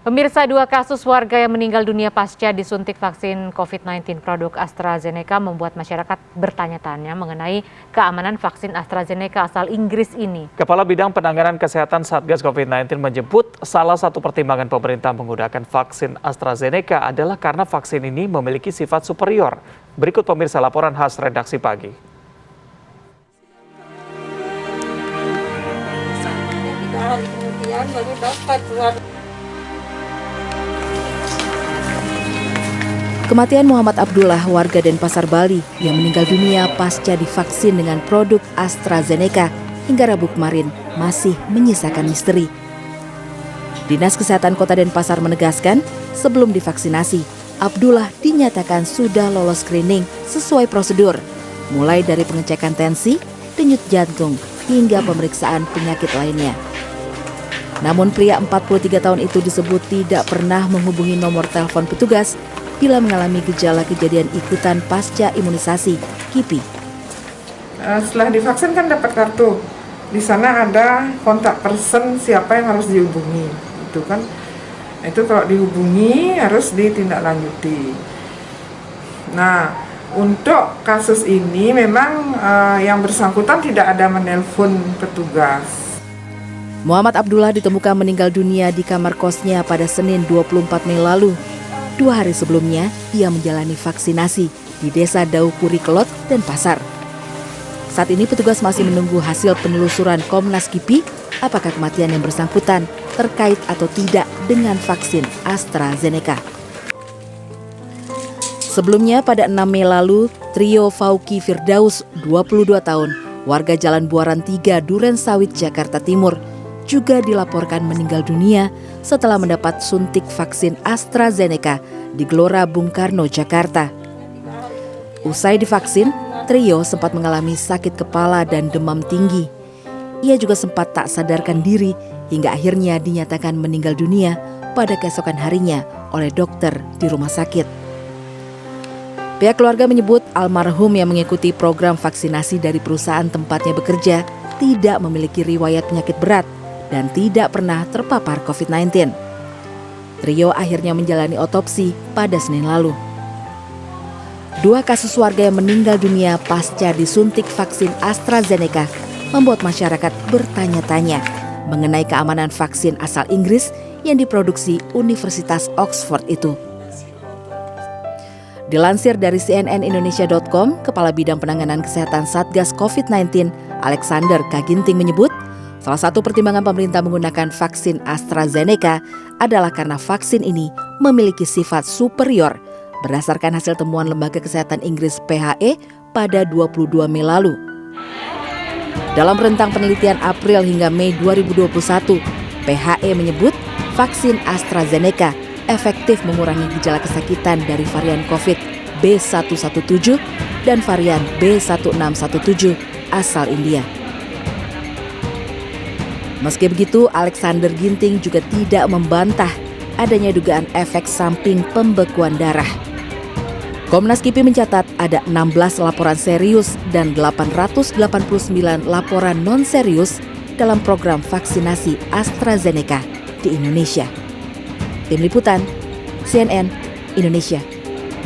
Pemirsa, 2 kasus warga yang meninggal dunia pasca disuntik vaksin COVID-19 produk AstraZeneca membuat masyarakat bertanya-tanya mengenai keamanan vaksin AstraZeneca asal Inggris ini. Kepala Bidang Penanganan Kesehatan Satgas COVID-19 menyebut salah satu pertimbangan pemerintah menggunakan vaksin AstraZeneca adalah karena vaksin ini memiliki sifat superior. Berikut pemirsa laporan khas redaksi pagi. Kemudian baru dapat Kematian Muhammad Abdullah, warga Denpasar, Bali, yang meninggal dunia pasca divaksin dengan produk AstraZeneca hingga Rabu kemarin masih menyisakan misteri. Dinas Kesehatan Kota Denpasar menegaskan, sebelum divaksinasi, Abdullah dinyatakan sudah lolos screening sesuai prosedur, mulai dari pengecekan tensi, denyut jantung, hingga pemeriksaan penyakit lainnya. Namun pria 43 tahun itu disebut tidak pernah menghubungi nomor telepon petugas bila mengalami gejala kejadian ikutan pasca imunisasi KIPI. Setelah divaksin kan dapat kartu. Di sana ada kontak person siapa yang harus dihubungi. Itu kan. Itu kalau dihubungi harus ditindaklanjuti. Nah, untuk kasus ini memang yang bersangkutan tidak ada menelpon petugas. Muhammad Abdullah ditemukan meninggal dunia di kamar kosnya pada Senin 24 Mei lalu. 2 hari sebelumnya, ia menjalani vaksinasi di Desa Daupuri Kelot, Denpasar. Saat ini petugas masih menunggu hasil penelusuran Komnas KIPI apakah kematian yang bersangkutan terkait atau tidak dengan vaksin AstraZeneca. Sebelumnya pada 6 Mei lalu, trio Fauki Firdaus, 22 tahun, warga Jalan Buaran 3, Duren Sawit, Jakarta Timur, juga dilaporkan meninggal dunia setelah mendapat suntik vaksin AstraZeneca di Gelora Bung Karno, Jakarta. Usai divaksin, trio sempat mengalami sakit kepala dan demam tinggi. Ia juga sempat tak sadarkan diri hingga akhirnya dinyatakan meninggal dunia pada keesokan harinya oleh dokter di rumah sakit. Pihak keluarga menyebut almarhum yang mengikuti program vaksinasi dari perusahaan tempatnya bekerja tidak memiliki riwayat penyakit berat dan tidak pernah terpapar COVID-19. Trio akhirnya menjalani otopsi pada Senin lalu. 2 kasus warga yang meninggal dunia pasca disuntik vaksin AstraZeneca membuat masyarakat bertanya-tanya mengenai keamanan vaksin asal Inggris yang diproduksi Universitas Oxford itu. Dilansir dari cnnindonesia.com, Kepala Bidang Penanganan Kesehatan Satgas COVID-19 Alexander Kaginting menyebut, salah satu pertimbangan pemerintah menggunakan vaksin AstraZeneca adalah karena vaksin ini memiliki sifat superior berdasarkan hasil temuan Lembaga Kesehatan Inggris PHE pada 22 Mei lalu. Dalam rentang penelitian April hingga Mei 2021, PHE menyebut vaksin AstraZeneca efektif mengurangi gejala kesakitan dari varian COVID B117 dan varian B1617 asal India. Meski begitu, Alexander Ginting juga tidak membantah adanya dugaan efek samping pembekuan darah. Komnas KIPI mencatat ada 16 laporan serius dan 889 laporan non-serius dalam program vaksinasi AstraZeneca di Indonesia. Tim Liputan, CNN Indonesia.